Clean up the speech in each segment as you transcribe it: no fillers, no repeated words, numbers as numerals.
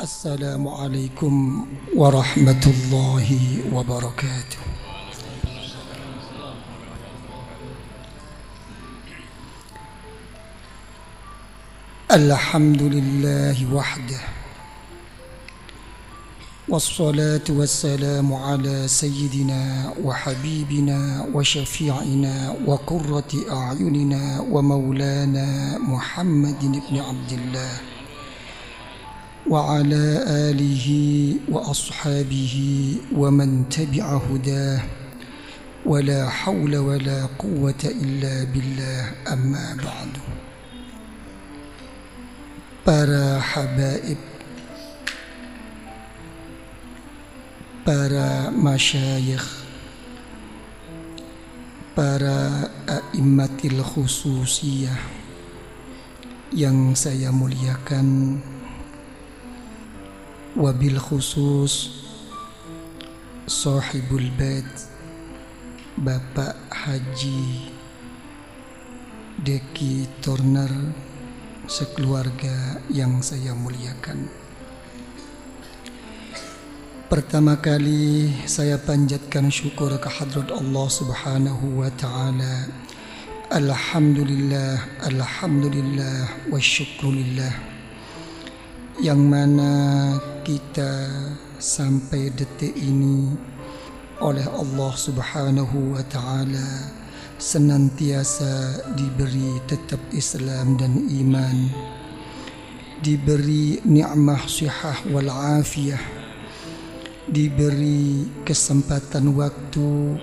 Assalamualaikum warahmatullahi wabarakatuh. Alhamdulillahi wahdah, wassalatu wassalamu ala sayyidina wa habibina wa syafi'ina wa qurrati a'yunina wa maulana Muhammadin ibn Abdillah wa ala alihi wa ashabihi wa man tabi'a hudah wa la hawla wa la quwwata illa billah, amma ba'du. Para habaib, para masyayikh, para a'immatil khususiyah yang saya muliakan, wabil khusus sahibul bait Bapak Haji Deki Turner sekeluarga yang saya muliakan. Pertama kali saya panjatkan syukur kehadrat Allah Subhanahu wa taala. Alhamdulillah, alhamdulillah wa syukrulillah, yang mana kita sampai detik ini oleh Allah Subhanahu wa taala senantiasa diberi tetap Islam dan iman, diberi nikmah sihah wal afiyah, diberi kesempatan waktu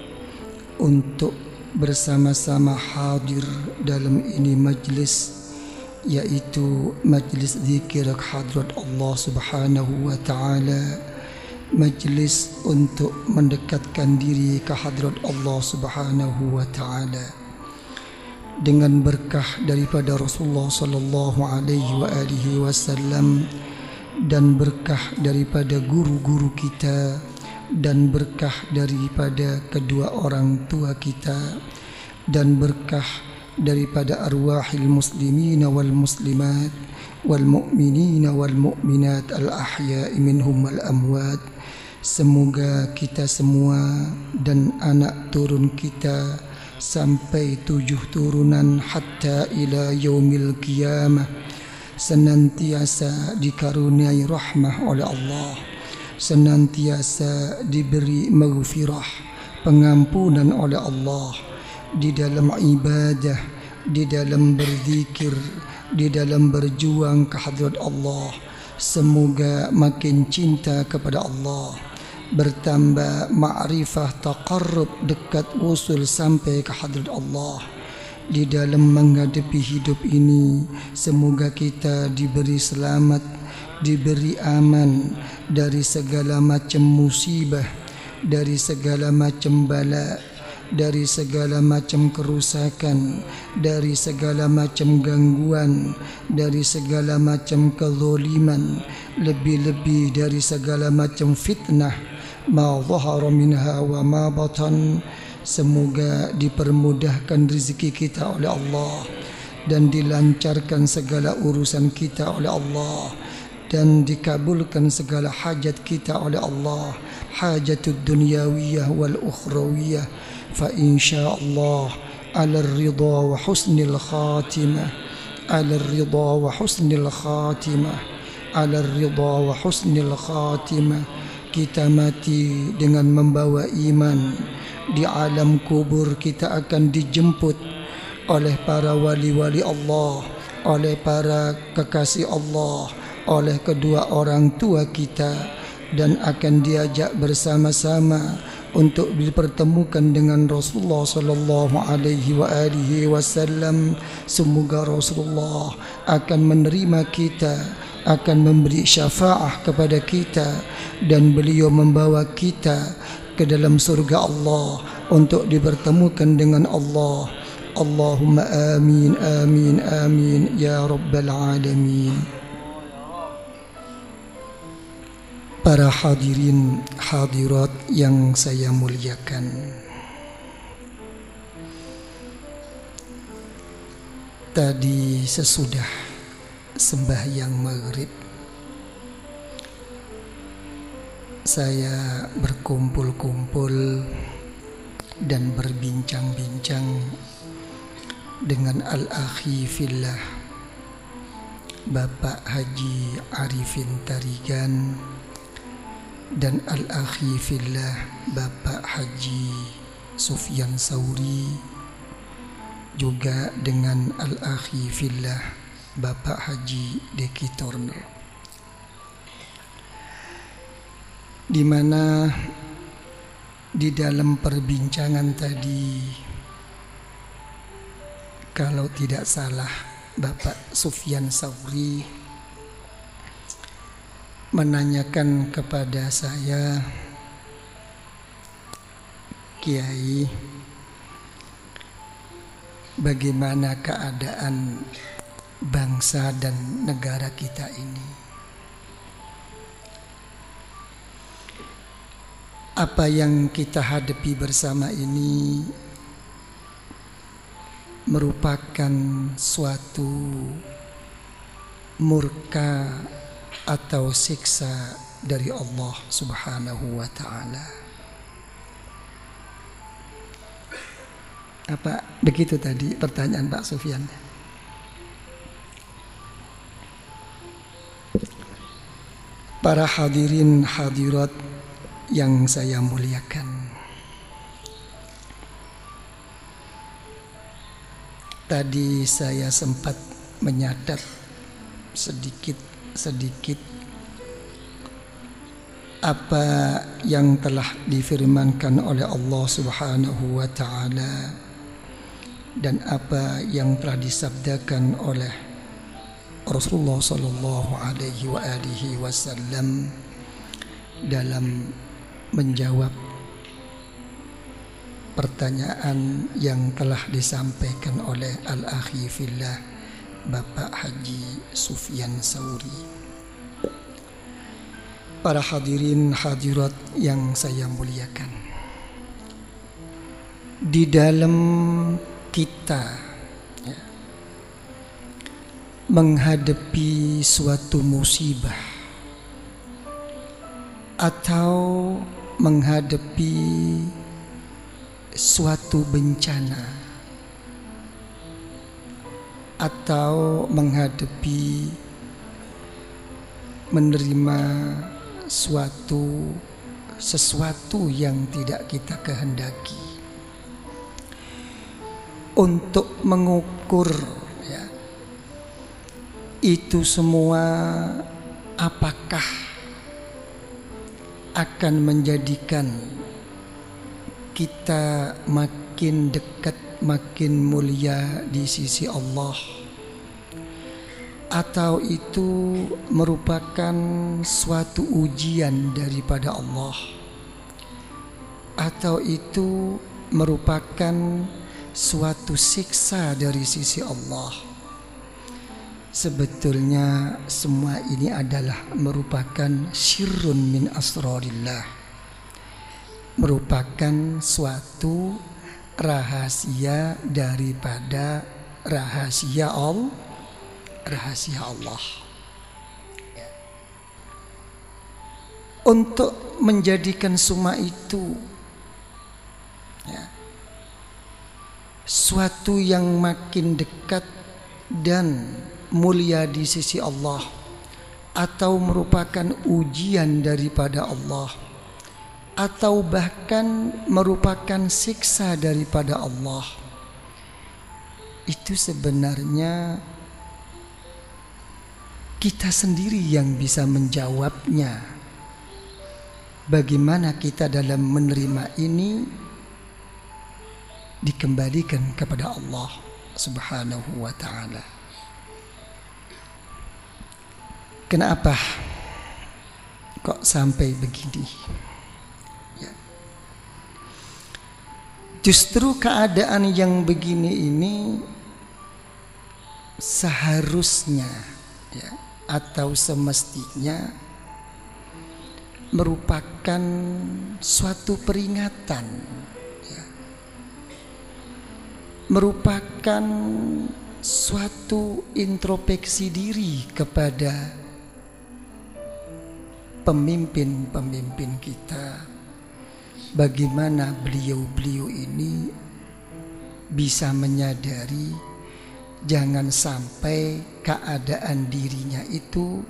untuk bersama-sama hadir dalam ini majlis, yaitu majlis zikir hadrat Allah Subhanahu wa taala, majlis untuk mendekatkan diri ke hadrat Allah Subhanahu wa taala dengan berkah daripada Rasulullah sallallahu alaihi wasallam, dan berkah daripada guru-guru kita, dan berkah daripada kedua orang tua kita, dan berkah daripada arwahil muslimin wal muslimat wal mu'minin wal mu'minat al ahya'i minhum wal amwat. Semoga kita semua dan anak turun kita sampai 7 turunan hatta ila yaumil qiyamah senantiasa dikaruniai rahmah oleh Allah, senantiasa diberi maghfirah, pengampunan oleh Allah di dalam ibadah, di dalam berzikir, di dalam berjuang ke hadrat Allah. Semoga makin cinta kepada Allah, bertambah ma'rifah, taqarrub, dekat usul sampai ke hadrat Allah. Di dalam menghadapi hidup ini, semoga kita diberi selamat, diberi aman dari segala macam musibah, dari segala macam bala, dari segala macam kerusakan, dari segala macam gangguan, dari segala macam kezaliman, lebih-lebih dari segala macam fitnah, ma zahara minha wa ma batan. Semoga dipermudahkan rezeki kita oleh Allah, dan dilancarkan segala urusan kita oleh Allah, dan dikabulkan segala hajat kita oleh Allah, hajatud dunyawiyah wal ukhrawiyah. Fa insyaallah ala ridha wa husnil khatimah, ala ridha wa husnil khatimah, ala ridha wa husnil khatimah. Kita mati dengan membawa iman. Di alam kubur kita akan dijemput oleh para wali-wali Allah, oleh para kekasih Allah, oleh kedua orang tua kita, dan akan diajak bersama-sama untuk dipertemukan dengan Rasulullah sallallahu alaihi wasallam. Semoga Rasulullah akan menerima kita, akan memberi syafaah kepada kita, dan beliau membawa kita ke dalam surga Allah untuk dipertemukan dengan Allah. Allahumma amin amin amin ya rabbal alamin. Para hadirin hadirat yang saya muliakan, tadi sesudah sembahyang maghrib saya berkumpul-kumpul dan berbincang-bincang dengan Al-Akhi Fillah Bapak Haji Arifin Tarigan dan Al-Akhi Fillah Bapak Haji Sufyan Sauri, juga dengan Al-Akhi Fillah Bapak Haji Deki Torno, di mana di dalam perbincangan tadi, kalau tidak salah, Bapak Sufyan Sauri menanyakan kepada saya, Kiai, bagaimana keadaan bangsa dan negara kita ini? Apa yang kita hadapi bersama ini merupakan suatu murka atau siksa dari Allah Subhanahu wa ta'ala. Apa begitu tadi pertanyaan Pak Sufyan? Para hadirin hadirat yang saya muliakan, tadi saya sempat menyadat sedikit apa yang telah difirmankan oleh Allah Subhanahu wa ta'ala dan apa yang telah disabdakan oleh Rasulullah sallallahu alaihi wa alihi wasallam dalam menjawab pertanyaan yang telah disampaikan oleh Al-Akhi Fillah Bapak Haji Sufyan Sauri. Para hadirin hadirat yang saya muliakan, di dalam kita menghadapi suatu musibah atau menghadapi suatu bencana atau menghadapi menerima sesuatu yang tidak kita kehendaki, untuk mengukur itu semua apakah akan menjadikan kita makin dekat, makin mulia di sisi Allah, atau itu merupakan suatu ujian daripada Allah, atau itu merupakan suatu siksa dari sisi Allah. Sebetulnya semua ini adalah merupakan syirrun min asrarillah, merupakan suatu rahasia daripada rahasia Allah. Untuk menjadikan semua itu suatu yang makin dekat dan mulia di sisi Allah, atau merupakan ujian daripada Allah, atau bahkan merupakan siksa daripada Allah, itu sebenarnya kita sendiri yang bisa menjawabnya. Bagaimana kita dalam menerima ini dikembalikan kepada Allah Subhanahu wa ta'ala. Kenapa kok sampai begini? Justru keadaan yang begini ini seharusnya atau semestinya merupakan suatu peringatan, merupakan suatu introspeksi diri kepada pemimpin-pemimpin kita, bagaimana beliau-beliau ini bisa menyadari jangan sampai keadaan dirinya itu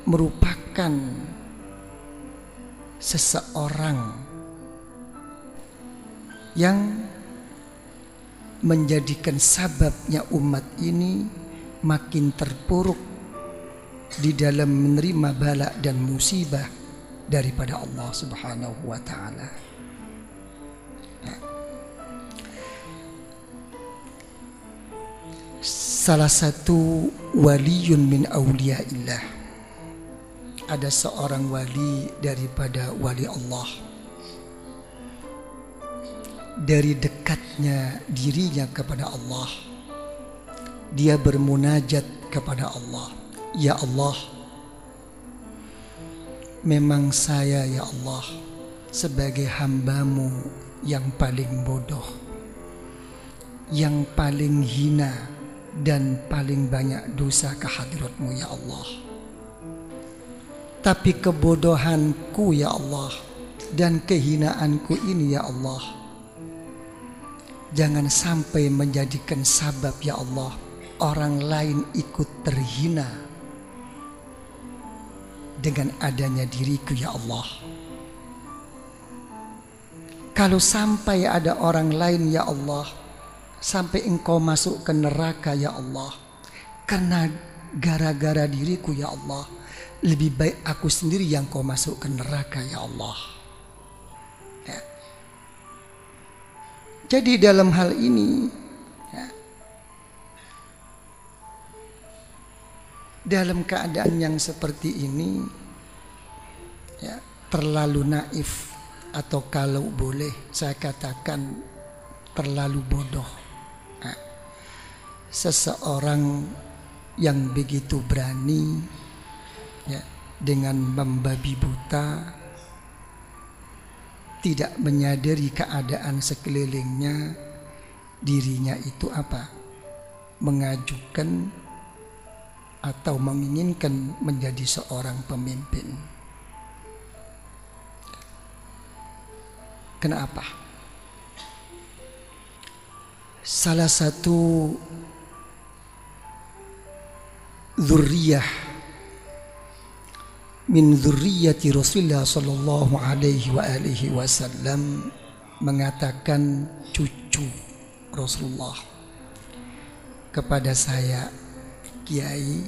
merupakan seseorang yang menjadikan sababnya umat ini makin terpuruk di dalam menerima bala dan musibah daripada Allah Subhanahu wa taala. Salah satu waliyun min awliyaillah, ada seorang wali daripada wali Allah. Dari dekatnya dirinya kepada Allah, dia bermunajat kepada Allah. Ya Allah, memang saya ya Allah sebagai hamba-Mu yang paling bodoh, yang paling hina dan paling banyak dosa ke hadirat-Mu ya Allah. Tapi kebodohanku ya Allah dan kehinaanku ini ya Allah, jangan sampai menjadikan sabab ya Allah orang lain ikut terhina dengan adanya diriku ya Allah. Kalau sampai ada orang lain ya Allah, sampai engkau masuk ke neraka ya Allah, karena gara-gara diriku ya Allah, lebih baik aku sendiri yang kau masuk ke neraka ya Allah. Ya. Jadi dalam hal ini ya, dalam keadaan yang seperti ini ya, terlalu naif, atau kalau boleh saya katakan terlalu bodoh. Nah, seseorang yang begitu berani ya, dengan membabi buta, tidak menyadari keadaan sekelilingnya, dirinya itu apa? Mengajukan atau menginginkan menjadi seorang pemimpin. Kenapa? Salah satu dzurriyyah min dzurriyyati Rasulullah sallallahu alaihi wa alihi wasallam mengatakan cucu Rasulullah kepada saya, Kiai,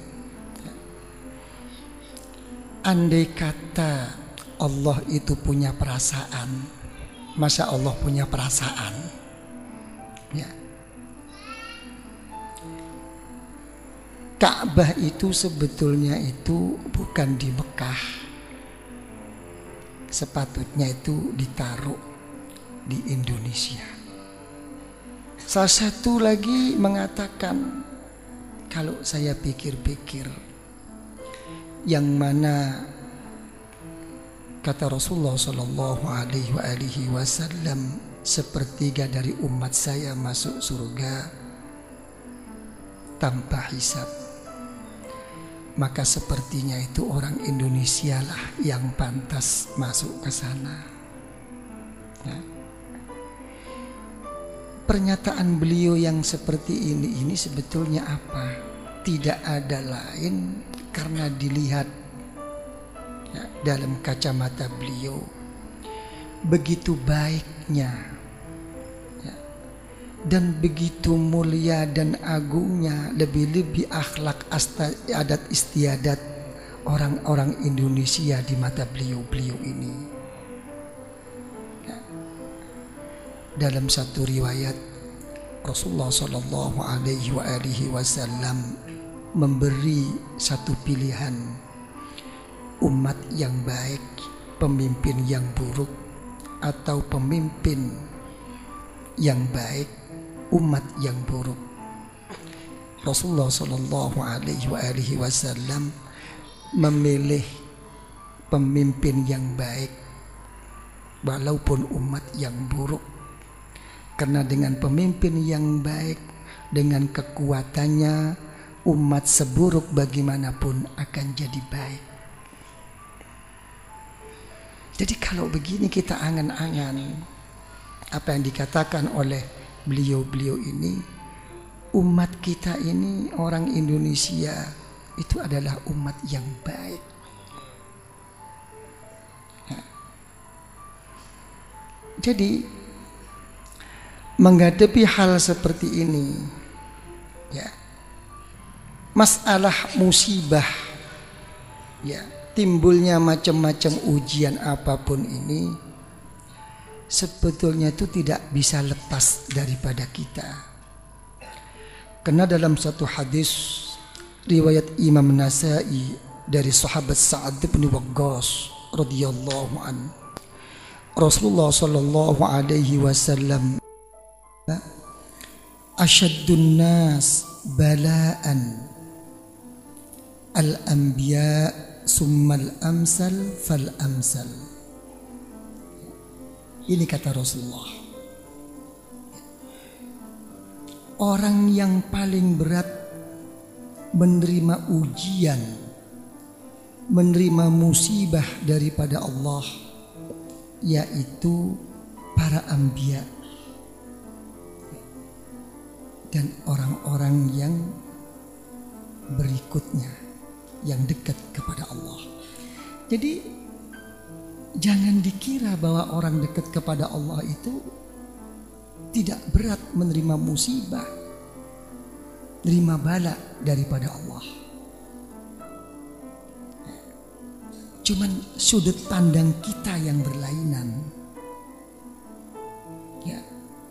andai kata Allah itu punya perasaan, masa Allah punya perasaan? Ya. Ka'bah itu sebetulnya itu bukan di Mekah, sepatutnya itu ditaruh di Indonesia. Salah satu lagi mengatakan, kalau saya pikir-pikir, yang mana kata Rasulullah sallallahu alaihi wasallam, sepertiga dari umat saya masuk surga tanpa hisab, maka sepertinya itu orang Indonesia lah yang pantas masuk ke sana. Ya. Pernyataan beliau yang seperti ini sebetulnya apa? Tidak ada lain karena dilihat ya, dalam kacamata beliau begitu baiknya ya, dan begitu mulia dan agungnya, lebih-lebih akhlak adat istiadat orang-orang Indonesia di mata beliau ini. Ya. Dalam satu riwayat, Rasulullah sallallahu alaihi wasallam memberi satu pilihan, umat yang baik, pemimpin yang buruk, atau pemimpin yang baik, umat yang buruk. Rasulullah sallallahu alaihi wasallam memilih pemimpin yang baik walaupun umat yang buruk, karena dengan pemimpin yang baik, dengan kekuatannya, umat seburuk bagaimanapun akan jadi baik. Jadi kalau begini kita angan-angan apa yang dikatakan oleh beliau-beliau ini, umat kita ini, orang Indonesia itu adalah umat yang baik. Jadi menghadapi hal seperti ini, ya, masalah musibah, ya, timbulnya macam-macam ujian apapun ini, sebetulnya itu tidak bisa lepas daripada kita. Karena dalam satu hadis riwayat Imam Nasa'i dari sahabat Sa'ad bin Waqqas radhiyallahu anhu, Rasulullah sallallahu alaihi wasallam, asyaddun nas bala'an al-anbiya summal amsal fal amsal. Ini kata Rasulullah, orang yang paling berat menerima ujian, menerima musibah daripada Allah, yaitu para anbiya dan orang-orang yang berikutnya, yang dekat kepada Allah. Jadi jangan dikira bahwa orang dekat kepada Allah itu tidak berat menerima musibah, menerima bala daripada Allah. Cuman sudut pandang kita yang berlainan. Ya,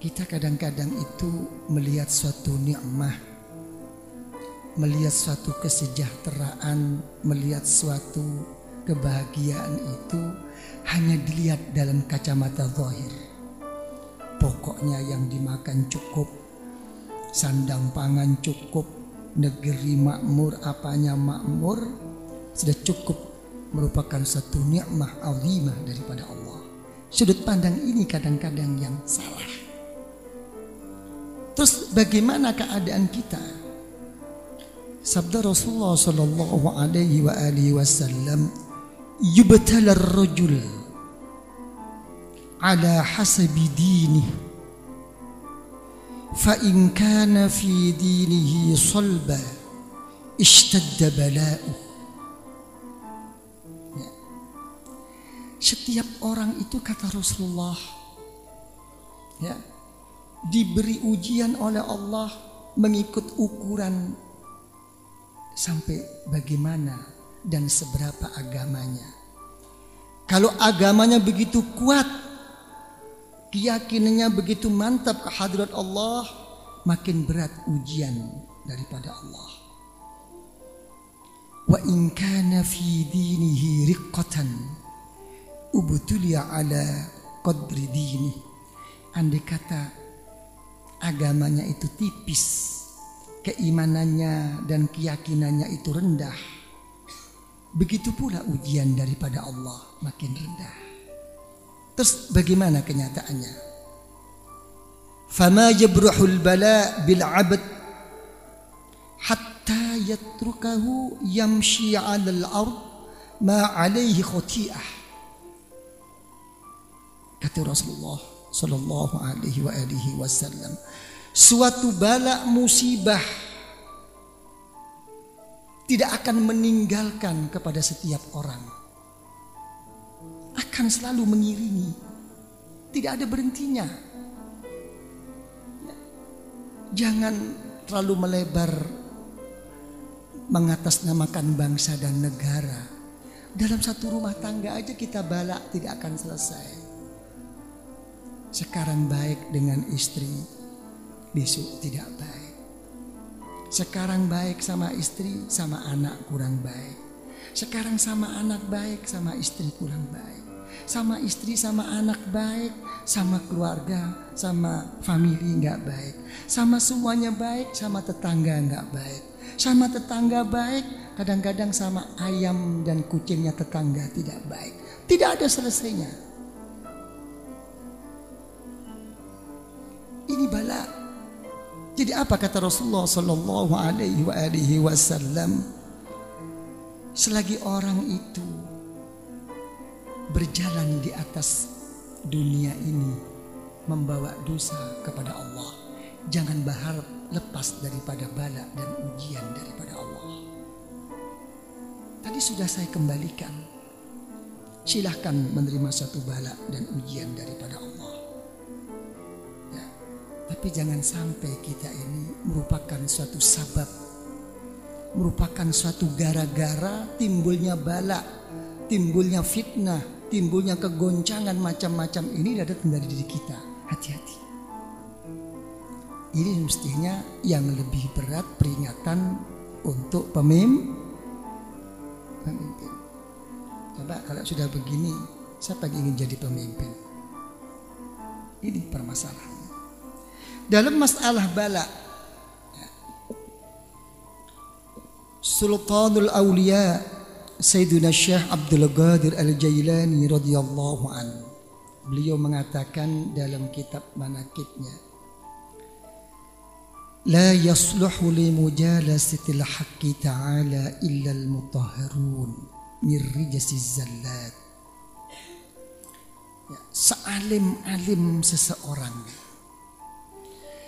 kita kadang-kadang itu melihat suatu nikmah, melihat suatu kesejahteraan, melihat suatu kebahagiaan itu hanya dilihat dalam kacamata zahir. Pokoknya yang dimakan cukup, sandang pangan cukup, negeri makmur, apanya makmur, sudah cukup, merupakan satu nikmah azimah daripada Allah. Sudut pandang ini kadang-kadang yang salah. Terus bagaimana keadaan kita? Sabda Rasulullah sallallahu alaihi wa alihi wasallam, yubtala ar-rajul ala hasabi dinihi, fa in kana fi dinihi salba ishtadda bala'uh. Setiap orang itu, kata Rasulullah, ya, diberi ujian oleh Allah mengikut ukuran sampai bagaimana dan seberapa agamanya. Kalau agamanya begitu kuat, keyakinannya begitu mantap ke hadirat Allah, makin berat ujian daripada Allah. Wa in kana fi dinihi riqqatan ubtuliya ala qadri dini. Andai kata agamanya itu tipis, keimanannya dan keyakinannya itu rendah, begitu pula ujian daripada Allah makin rendah. Terus bagaimana kenyataannya? Fama yabruhul bala bil abd hatta yatrukahu yamshi 'alal ard ma 'alaihi khati'ah. Kata Rasulullah sallallahu alaihi wa alihi wasallam, suatu bala musibah tidak akan meninggalkan kepada setiap orang, akan selalu mengiringi, tidak ada berhentinya. Jangan terlalu melebar mengatasnamakan bangsa dan negara. Dalam satu rumah tangga aja kita bala tidak akan selesai. Sekarang baik dengan istri, besok tidak baik. Sekarang baik sama istri, sama anak kurang baik. Sekarang sama anak baik, sama istri kurang baik. Sama istri, sama anak baik, sama keluarga, sama family nggak baik. Sama semuanya baik, sama tetangga nggak baik. Sama tetangga baik, kadang-kadang sama ayam dan kucingnya tetangga tidak baik. Tidak ada selesainya. Ini bala. Jadi apa kata Rasulullah sallallahu alaihi wasallam? Selagi orang itu berjalan di atas dunia ini membawa dosa kepada Allah. Jangan berharap lepas daripada bala dan ujian daripada Allah. Tadi sudah saya kembalikan. Silahkan menerima satu bala dan ujian daripada Allah. Ya, tapi jangan sampai kita ini merupakan suatu sabab, merupakan suatu gara-gara timbulnya bala, timbulnya fitnah, timbulnya kegoncangan macam-macam ini datang dari diri kita. Hati-hati. Ini mestinya yang lebih berat peringatan untuk pemimpin. Coba kalau sudah begini, siapa yang ingin jadi pemimpin? Ini permasalahannya. Dalam masalah bala, Sultanul Aulia Sayyidina Syekh Abdul Qadir Al-Jailani radhiyallahu anhu, beliau mengatakan dalam kitab manaqibnya, la yasluhu li mujalasatil haqqi ta'ala illa al-mutahharun min rijasiz zallat. Ya, sealim-alim seseorang,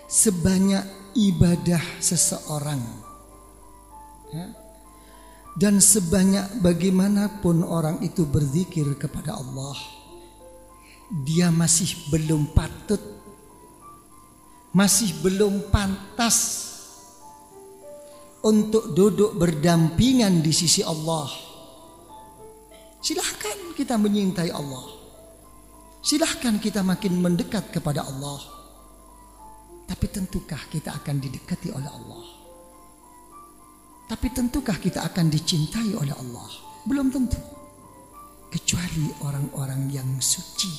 sebanyak ibadah seseorang, ya, dan sebanyak bagaimanapun orang itu berzikir kepada Allah, dia masih belum patut, masih belum pantas untuk duduk berdampingan di sisi Allah. Silahkan kita menyintai Allah, silahkan kita makin mendekat kepada Allah, tapi tentukah kita akan didekati oleh Allah? Tapi tentukah kita akan dicintai oleh Allah? Belum tentu. Kecuali orang-orang yang suci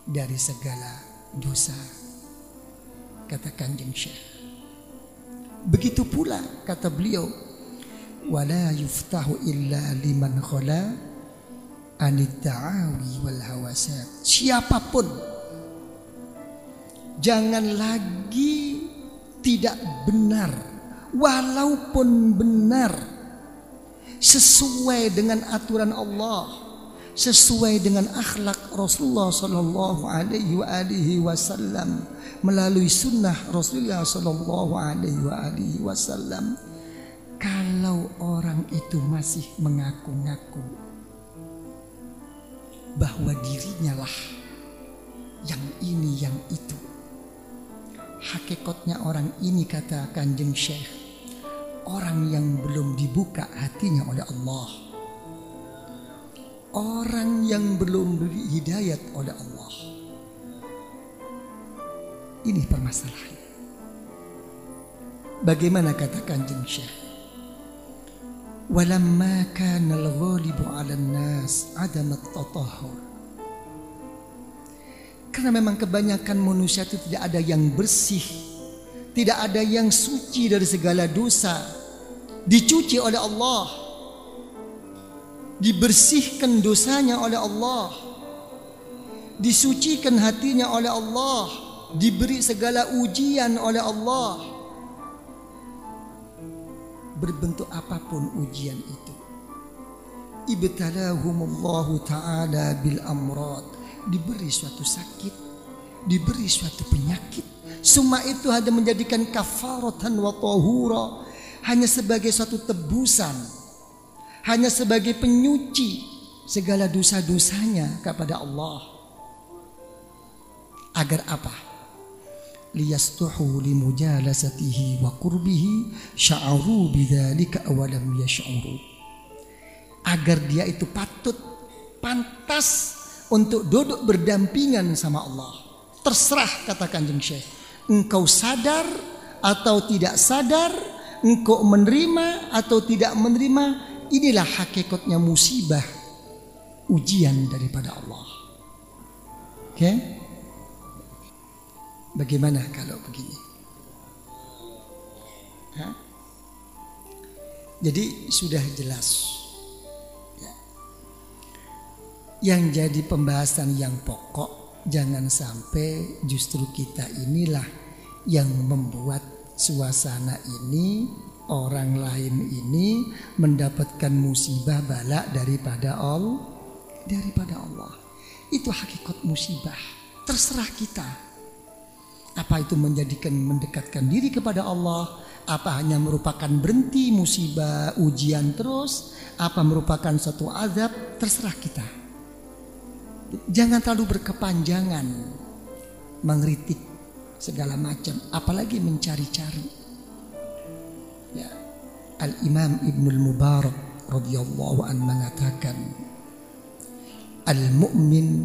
dari segala dosa, kata Kanjeng Syekh. Begitu pula kata beliau, wala yuftahu illa liman khala anid ta'awi wal hawasat. Siapapun jangan lagi tidak benar, walaupun benar sesuai dengan aturan Allah, sesuai dengan akhlak Rasulullah sallallahu alaihi wasallam, melalui sunnah Rasulullah sallallahu alaihi wasallam. Kalau orang itu masih mengaku-ngaku bahwa dirinya lah yang ini yang itu, hakikatnya orang ini, kata Kanjeng Syekh, orang yang belum dibuka hatinya oleh Allah, orang yang belum diberi hidayat oleh Allah. Ini permasalahannya. Bagaimana kata Kanjeng Syekh? Walamma kana al-ghalibu 'ala an-nas 'adam at-tatahhur. Karena memang kebanyakan manusia itu tidak ada yang bersih, tidak ada yang suci dari segala dosa, dicuci oleh Allah, dibersihkan dosanya oleh Allah, disucikan hatinya oleh Allah, diberi segala ujian oleh Allah. Berbentuk apapun ujian itu, ibtalahumullahu ta'ala bil amrad, diberi suatu sakit, diberi suatu penyakit, semua itu hanya menjadikan kafaratan wa tahura, hanya sebagai suatu tebusan, hanya sebagai penyuci segala dosa-dosanya kepada Allah. Agar apa? Liyastuhu limujalasatihi wa qurbihi sya'aru bidzalika awalam yash'uru. Agar dia itu patut, pantas untuk duduk berdampingan sama Allah. Terserah, kata Kanjeng Syekh, engkau sadar atau tidak sadar, engkau menerima atau tidak menerima, inilah hakikatnya musibah, ujian daripada Allah. Oke? Bagaimana kalau begini? Hah? Jadi sudah jelas ya. Yang jadi pembahasan yang pokok, jangan sampai justru kita inilah yang membuat suasana ini orang lain ini mendapatkan musibah bala daripada Allah. Itu hakikat musibah. Terserah kita. Apa itu mendekatkan diri kepada Allah? Apa hanya merupakan berhenti musibah, ujian terus? Apa merupakan suatu azab? Terserah kita. Jangan terlalu berkepanjangan mengkritik segala macam, apalagi mencari-cari. Ya. Al-Imam Ibnul Mubarak radhiyallahu anhu mengatakan, al-mu'min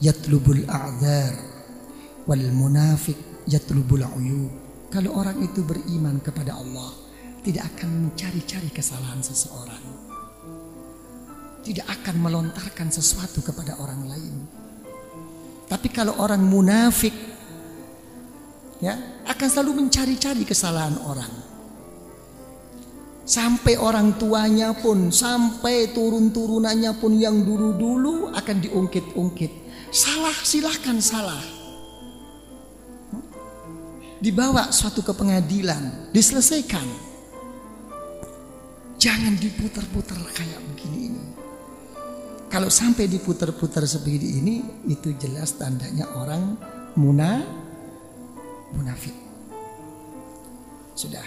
yatlubul a'dzar wal munafiq yatlubul uyub. Kalau orang itu beriman kepada Allah, tidak akan mencari-cari kesalahan seseorang, tidak akan melontarkan sesuatu kepada orang lain. Tapi kalau orang munafik, ya, akan selalu mencari-cari kesalahan orang. Sampai orang tuanya pun, sampai turun-turunannya pun yang dulu-dulu akan diungkit-ungkit. Salah, silahkan salah. Dibawa suatu ke pengadilan, diselesaikan. Jangan diputar-putar kayak begini ini. Kalau sampai diputar-putar seperti ini, itu jelas tandanya orang munafik. Sudah.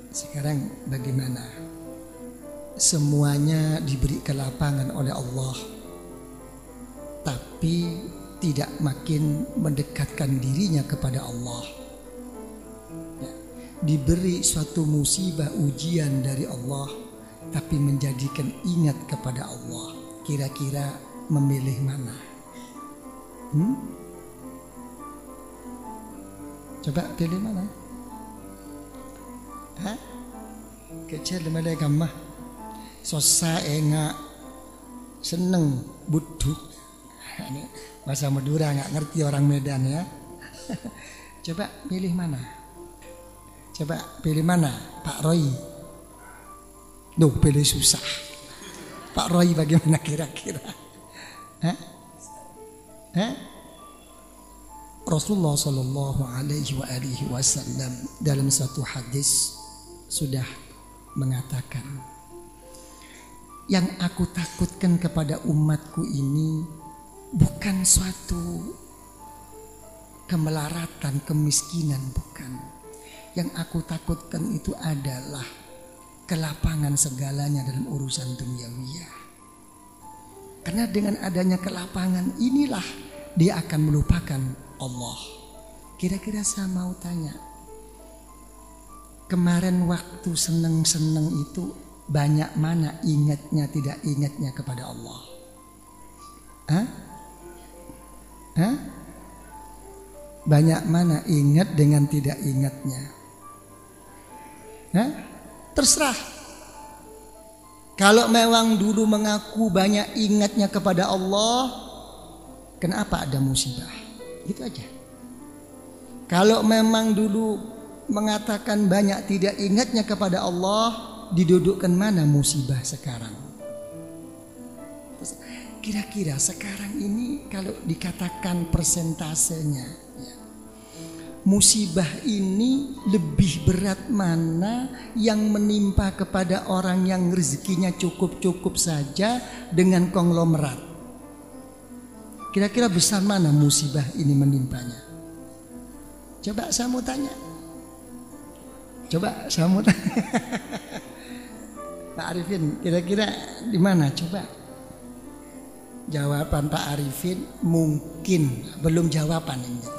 Sekarang bagaimana? Semuanya diberi kelapangan oleh Allah, tapi tidak makin mendekatkan dirinya kepada Allah. Ya. Diberi suatu musibah ujian dari Allah, tapi menjadikan ingat kepada Allah. Kira-kira memilih mana? Coba pilih mana? Kecil mulai gamah. Sosa enggak seneng buduk. Ini bahasa Madura, nggak ngerti orang Medan ya. Coba pilih mana? Pak Roy? Duh, pilih susah. Pak Roy bagaimana kira-kira? Rasulullah Shallallahu Alaihi Wasallam dalam satu hadis sudah mengatakan, yang aku takutkan kepada umatku ini bukan suatu kemelaratan, kemiskinan, bukan. Yang aku takutkan itu adalah kelapangan segalanya dalam urusan duniawiyah. Karena dengan adanya kelapangan inilah dia akan melupakan Allah. Kira-kira saya mau tanya, kemarin waktu seneng-seneng itu banyak mana ingatnya, tidak ingatnya kepada Allah? Banyak mana ingat dengan tidak ingatnya? Terserah. Kalau memang dulu mengaku banyak ingatnya kepada Allah, kenapa ada musibah? Itu aja. Kalau memang dulu mengatakan banyak tidak ingatnya kepada Allah, didudukkan mana musibah sekarang? Kira-kira sekarang ini kalau dikatakan persentasenya, ya, musibah ini lebih berat mana yang menimpa kepada orang yang rezekinya cukup-cukup saja dengan konglomerat? Kira-kira besar mana musibah ini menimpanya? Coba saya mau tanya. Pak Arifin, kira-kira di mana? Coba. Jawaban Pak Arifin mungkin, belum jawaban ini.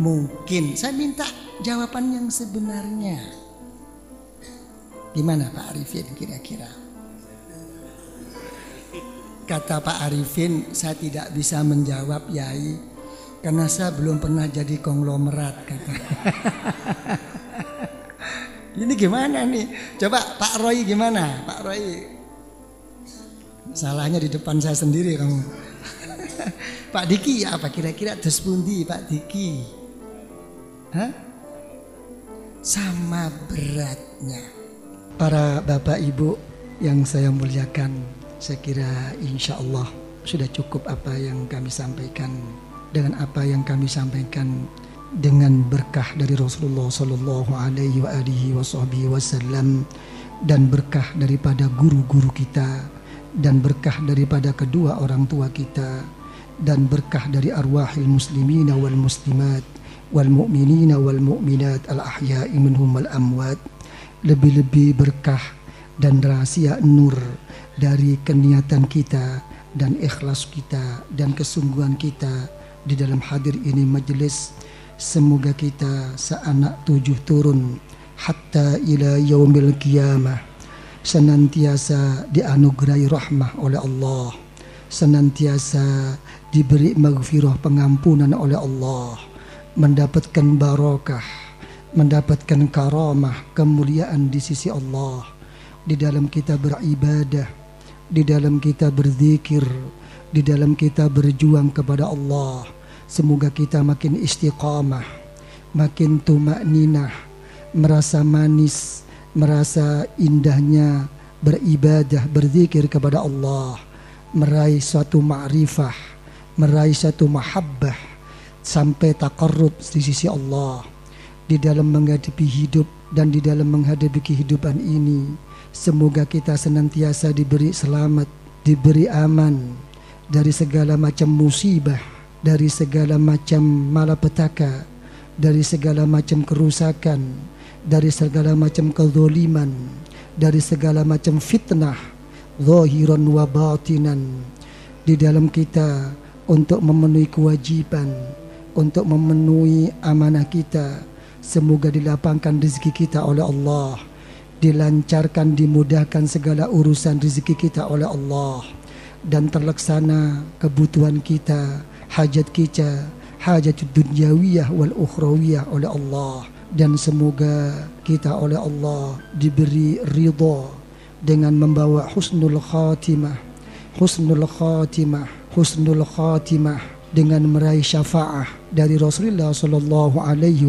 Mungkin. Saya minta jawaban yang sebenarnya. Gimana Pak Arifin kira-kira? Kata Pak Arifin, saya tidak bisa menjawab Yai, karena saya belum pernah jadi konglomerat, kata. Ini gimana nih? Coba Pak Roy gimana? Pak Roy, salahnya di depan saya sendiri kamu. Pak Diki apa kira-kira terus pundi Pak Diki? Sama beratnya. Para bapak ibu yang saya muliakan, saya kira insya Allah sudah cukup apa yang kami sampaikan. Dengan apa yang kami sampaikan, dengan berkah dari Rasulullah sallallahu alaihi wasallam, dan berkah daripada guru-guru kita, dan berkah daripada kedua orang tua kita, dan berkah dari arwahil muslimina wal muslimat wal mu'minina wal mu'minat al ahya'i minhum wal amwat. Lebih-lebih berkah dan rahasia nur dari keniatan kita dan ikhlas kita dan kesungguhan kita di dalam hadir ini majelis. Semoga kita seanak 7 turun hatta ila yaumil qiyamah senantiasa dianugerahi rahmah oleh Allah, senantiasa diberi maghfirah pengampunan oleh Allah, mendapatkan barakah, mendapatkan karamah, kemuliaan di sisi Allah, di dalam kita beribadah, di dalam kita berzikir, di dalam kita berjuang kepada Allah. Semoga kita makin istiqamah, makin tumakninah, merasa manis, merasa indahnya beribadah, berzikir kepada Allah, meraih suatu ma'rifah, meraih suatu mahabbah, sampai taqarrub di sisi Allah di dalam menghadapi hidup dan di dalam menghadapi kehidupan ini. Semoga kita senantiasa diberi selamat, diberi aman dari segala macam musibah, dari segala macam malapetaka, dari segala macam kerusakan, dari segala macam kezaliman, dari segala macam fitnah zahiran wa batinan, di dalam kita untuk memenuhi kewajiban, untuk memenuhi amanah kita. Semoga dilapangkan rezeki kita oleh Allah, dilancarkan, dimudahkan segala urusan rezeki kita oleh Allah, dan terlaksana kebutuhan kita, hajat kita, hajat dunyawiyah wal ukhrawiyah oleh Allah. Dan semoga kita oleh Allah diberi ridha dengan membawa husnul khatimah, husnul khatimah, husnul khatimah, dengan meraih syafaah dari Rasulullah sallallahu alaihi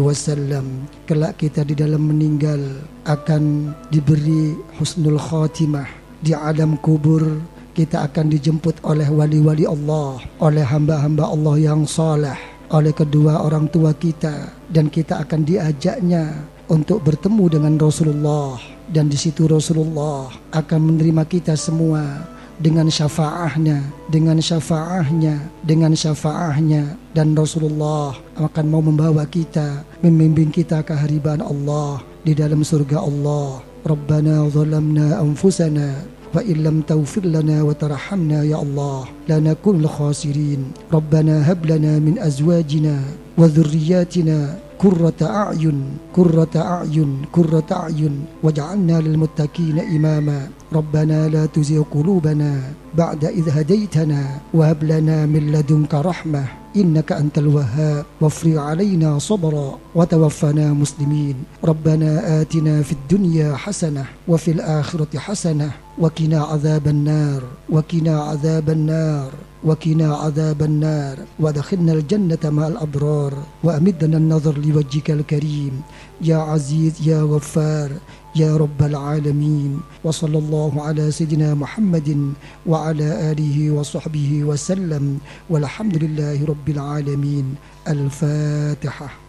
wasallam. Kelak kita di dalam meninggal akan diberi husnul khatimah. Di alam kubur kita akan dijemput oleh wali-wali Allah, oleh hamba-hamba Allah yang saleh, oleh kedua orang tua kita, dan kita akan diajaknya untuk bertemu dengan Rasulullah, dan di situ Rasulullah akan menerima kita semua dengan syafaahnya, dengan syafaahnya, dengan syafaahnya, dan Rasulullah akan mau membawa kita, membimbing kita ke hariban Allah di dalam surga Allah. Rabbana zalamna anfusana wa illam taghfir lana wa tarhamna ya Allah lanakunul khasirin. Rabbana hab lana min azwajina wa dhurriyyatina qurrata a'yun, qurrata a'yun, qurrata a'yun waj'alna lil muttaqina imama. Rabbana la tuzigh qulubana ba'da idh hadaytana wa hab lana min ladunka rahmah innaka antal wahhab wafri 'alaina sabra wa tawaffana muslimin. Rabbana atina fid dunya hasanah wa fil akhirati hasanah wa qina 'adzaban nar wa qina 'adzaban nar وقنا عذاب النار وادخلنا الجنة مع الأبرار وأمدنا النظر لوجهك الكريم يا عزيز يا غفار يا رب العالمين. وصلى الله على سيدنا محمد وعلى آله وصحبه وسلم والحمد لله رب العالمين. الفاتحة.